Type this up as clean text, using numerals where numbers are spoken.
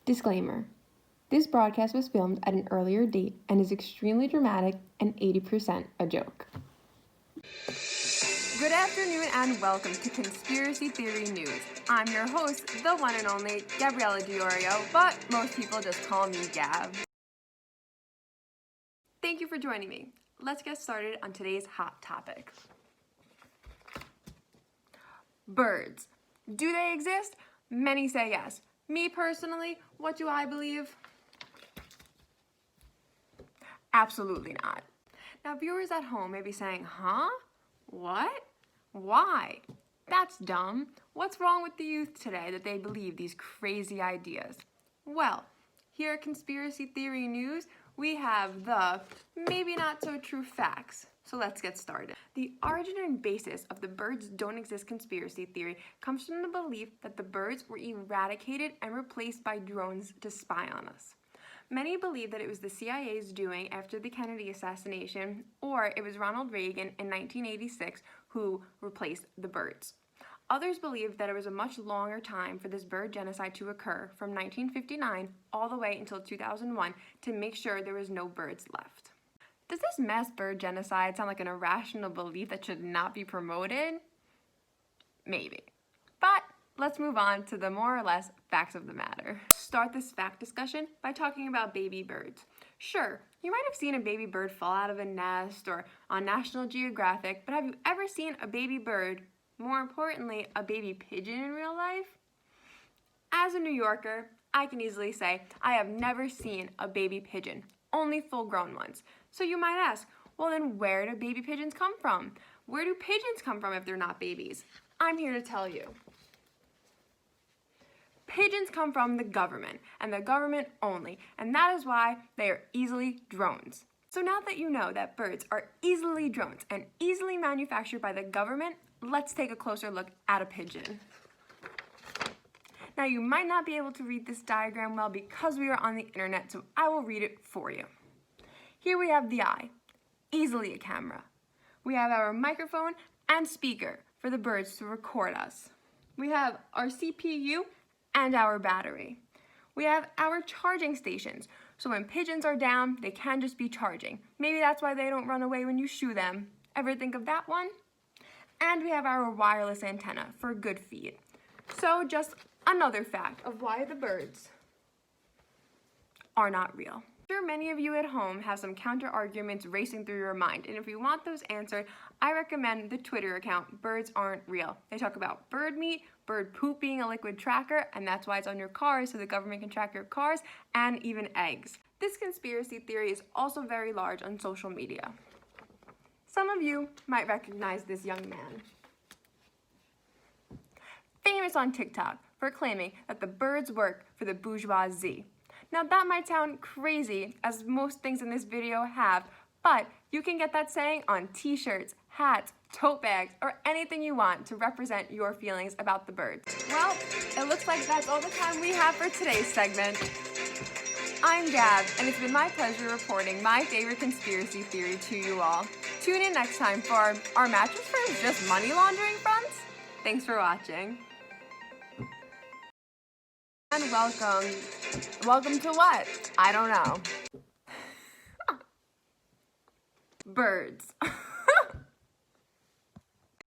Disclaimer. This broadcast was filmed at an earlier date and is extremely dramatic and 80% a joke. Good afternoon and welcome to Conspiracy Theory News. I'm your host, the one and only Gabriella Diorio, but most people just call me Gab. Thank you for joining me. Let's get started on today's hot topic. Birds. Do they exist? Many say yes. Me personally, what do I believe? Absolutely not. Now, viewers at home may be saying, huh? What? Why? That's dumb. What's wrong with the youth today that they believe these crazy ideas? Well, here at Conspiracy Theory News, we have the maybe not so true facts. So let's get started. The origin and basis of the birds don't exist conspiracy theory comes from the belief that the birds were eradicated and replaced by drones to spy on us. Many believe that it was the CIA's doing after the Kennedy assassination, or it was Ronald Reagan in 1986 who replaced the birds. Others believe that it was a much longer time for this bird genocide to occur, from 1959 all the way until 2001, to make sure there was no birds left. Does this mass bird genocide sound like an irrational belief that should not be promoted? Maybe. But let's move on to the more or less facts of the matter. Start this fact discussion by talking about baby birds. Sure, you might have seen a baby bird fall out of a nest or on National Geographic, but have you ever seen a baby bird, more importantly, a baby pigeon in real life? As a New Yorker, I can easily say I have never seen a baby pigeon, only full-grown ones. So you might ask, well then where do baby pigeons come from? Where do pigeons come from if they're not babies? I'm here to tell you. Pigeons come from the government, and the government only, and that is why they are easily drones. So now that you know that birds are easily drones and easily manufactured by the government, let's take a closer look at a pigeon. Now you might not be able to read this diagram well because we are on the internet, so I will read it for you. Here we have the eye, easily a camera. We have our microphone and speaker for the birds to record us. We have our CPU and our battery. We have our charging stations, so when pigeons are down, they can just be charging. Maybe that's why they don't run away when you shoo them. Ever think of that one? And we have our wireless antenna for a good feed. So just another fact of why the birds are not real. I'm sure many of you at home have some counter arguments racing through your mind, and if you want those answered, I recommend the Twitter account Birds Aren't Real. They talk about bird meat, bird poop being a liquid tracker, and that's why it's on your cars so the government can track your cars, and even eggs. This conspiracy theory is also very large on social media. Some of you might recognize this young man. Famous on TikTok for claiming that the birds work for the bourgeoisie. Now that might sound crazy, as most things in this video have, but you can get that saying on t-shirts, hats, tote bags, or anything you want to represent your feelings about the birds. Well, it looks like that's all the time we have for today's segment. I'm Gab, and it's been my pleasure reporting my favorite conspiracy theory to you all. Tune in next time for Are mattress firms just money laundering fronts? Thanks for watching. And welcome. Welcome to what? I don't know. Birds.